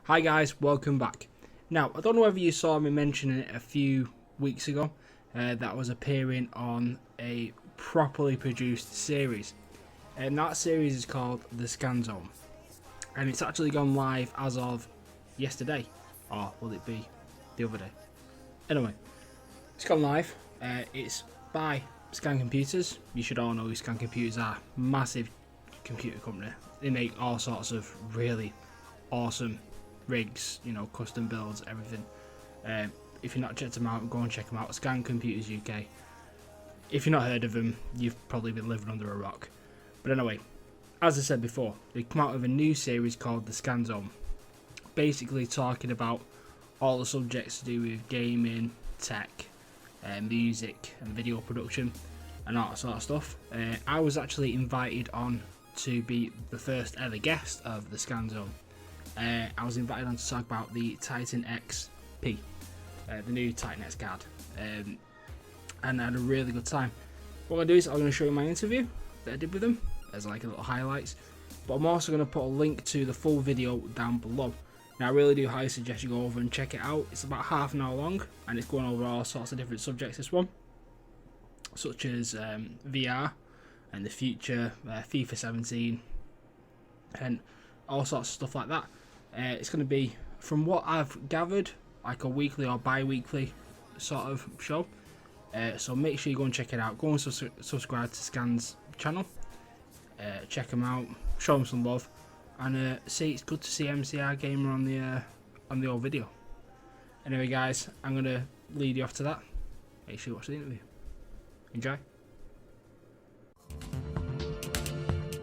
Hi guys, welcome back. Now, I don't know whether you saw me mentioning it a few weeks ago, that was appearing on a properly produced series. And that series is called The Scan Zone. And it's actually gone live as of yesterday. Or will it be the other day? Anyway, it's gone live. It's by Scan Computers. You should all know who Scan Computers are. Massive computer company. They make all sorts of really awesome rigs, you know, custom builds, everything. If you've not checked them out, go and check them out. Scan Computers UK. If you've not heard of them, you've probably been living under a rock. But anyway, as I said before, they come out with a new series called The Scan Zone. Basically talking about all the subjects to do with gaming, tech, music and video production and all that sort of stuff. I was actually invited on to be the first ever guest of The Scan Zone. I was invited on to talk about the Titan X, the new Titan X card, and I had a really good time. What I'm going to do is I'm going to show you my interview that I did with them as like a little highlights, but I'm also going to put a link to the full video down below. Now I really do highly suggest you go over and check it out. It's about half an hour long and it's going over all sorts of different subjects, this one, such as VR and the future, FIFA 17 and all sorts of stuff like that. It's going to be, from what I've gathered, like a weekly or bi-weekly sort of show. So make sure you go and check it out. Go and subscribe to Scan's channel. Check them out. Show them some love. And see, it's good to see MCR Gamer on the old video. Anyway, guys, I'm going to lead you off to that. Make sure you watch the interview. Enjoy.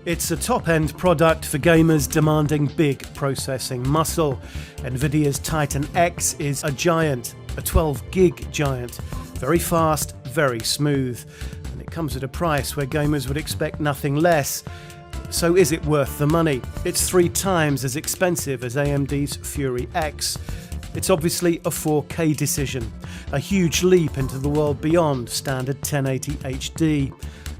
It's a top-end product for gamers demanding big processing muscle. Nvidia's Titan X is a giant, a 12-gig giant. Very fast, very smooth. And it comes at a price where gamers would expect nothing less. So is it worth the money? It's 3 times as expensive as AMD's Fury X. It's obviously a 4K decision, a huge leap into the world beyond standard 1080 HD.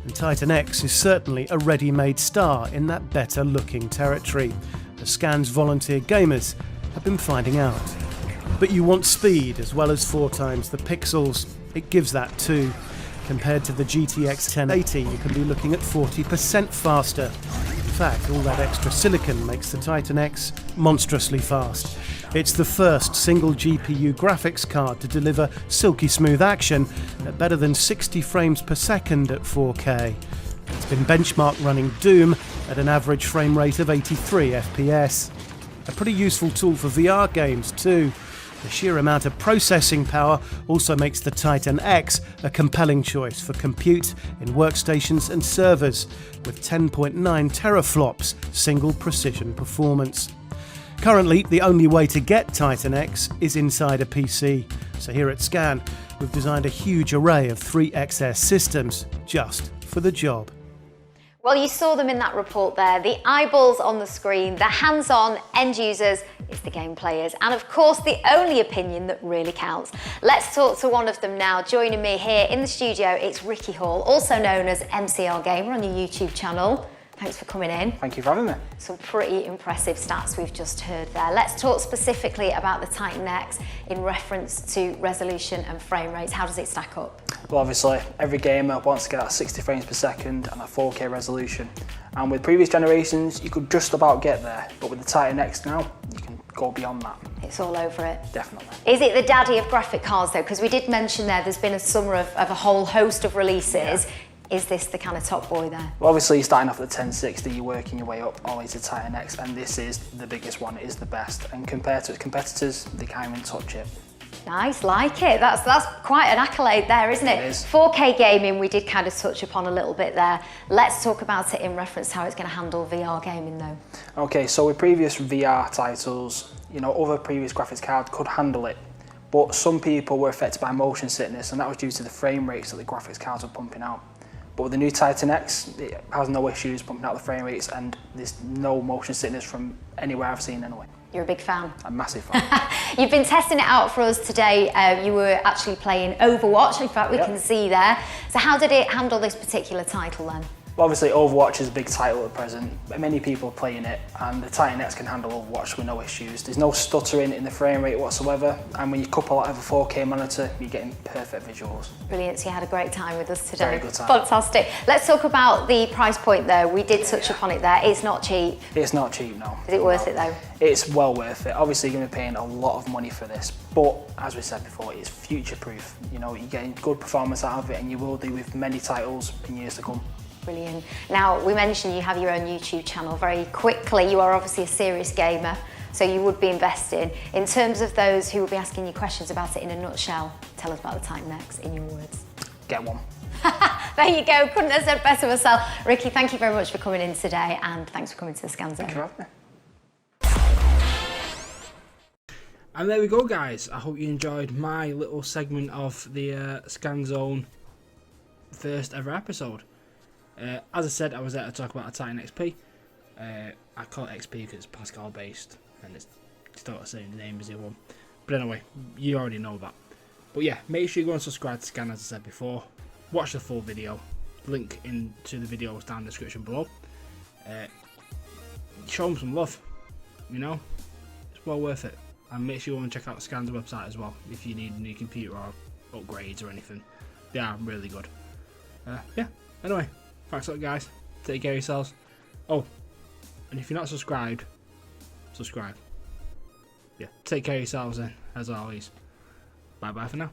And Titan X is certainly a ready-made star in that better-looking territory, as Scan's volunteer gamers have been finding out. But you want speed as well as 4 times the pixels. It gives that too. Compared to the GTX 1080, you can be looking at 40% faster. In fact, all that extra silicon makes the Titan X monstrously fast. It's the first single GPU graphics card to deliver silky smooth action at better than 60 frames per second at 4K. It's been benchmarked running Doom at an average frame rate of 83 FPS. A pretty useful tool for VR games too. The sheer amount of processing power also makes the Titan X a compelling choice for compute in workstations and servers, with 10.9 teraflops single precision performance. Currently, the only way to get Titan X is inside a PC. So here at Scan, we've designed a huge array of 3XS systems just for the job. Well, you saw them in that report there. The eyeballs on the screen, the hands-on end users, it's the game players. And of course, the only opinion that really counts. Let's talk to one of them now. Joining me here in the studio, it's Ricky Hall, also known as MCR Gamer on your YouTube channel. Thanks for coming in. Thank you for having me. Some pretty impressive stats we've just heard there. Let's talk specifically about the Titan X in reference to resolution and frame rates. How does it stack up? Well, obviously, every gamer wants to get that 60 frames per second and a 4K resolution. And with previous generations, you could just about get there. But with the Titan X now, you can go beyond that. It's all over it. Definitely. Is it the daddy of graphic cards though? Because we did mention there's been a summer of a whole host of releases. Yeah. Is this the kind of top boy there? Well, obviously, you're starting off at the 1060, you're working your way up always to Titan X, and this is the biggest one, it is the best. And compared to its competitors, they can't even touch it. Nice, like it. That's quite an accolade there, isn't it? It is. 4K gaming, we did kind of touch upon a little bit there. Let's talk about it in reference to how it's going to handle VR gaming though. Okay, so with previous VR titles, you know, other previous graphics cards could handle it. But some people were affected by motion sickness, and that was due to the frame rates that the graphics cards were pumping out. But with the new Titan X, it has no issues pumping out the frame rates, and there's no motion sickness from anywhere I've seen anyway. You're a big fan. I'm a massive fan. You've been testing it out for us today. You were actually playing Overwatch. In fact, we can see there. So how did it handle this particular title then? Obviously, Overwatch is a big title at present. Many people are playing it, and the Titan X can handle Overwatch with no issues. There's no stuttering in the frame rate whatsoever, and when you couple that with a 4K monitor, you're getting perfect visuals. Brilliant, so you had a great time with us today. Very good time. Fantastic. Let's talk about the price point though. We did touch upon it there. It's not cheap. It's not cheap, no. Is it worth it though? It's well worth it. Obviously, you're going to be paying a lot of money for this, but as we said before, it's future-proof. You know, you're getting good performance out of it, and you will do with many titles in years to come. Brilliant. Now, we mentioned you have your own YouTube channel. Very quickly, you are obviously a serious gamer, so you would be investing. In terms of those who will be asking you questions about it in a nutshell, tell us about the Titan X in your words. Get one. There you go, couldn't have said better myself. Ricky, thank you very much for coming in today, and thanks for coming to the Scan Zone. Thank you for having me. And there we go, guys. I hope you enjoyed my little segment of the Scan Zone first ever episode. As I said, I was there to talk about a Titan XP. I call it XP because it's Pascal based and it's still the same name as the other one. But anyway, you already know that. But yeah, make sure you go and subscribe to Scan, as I said before. Watch the full video. Link into the videos down in the description below. Show them some love. You know, it's well worth it. And make sure you want to check out Scan's website as well if you need a new computer or upgrades or anything. They are really good. Yeah, anyway, thanks a lot, guys. Take care of yourselves. Oh, and if you're not subscribed, subscribe. Yeah, take care of yourselves then, as always. Bye bye for now.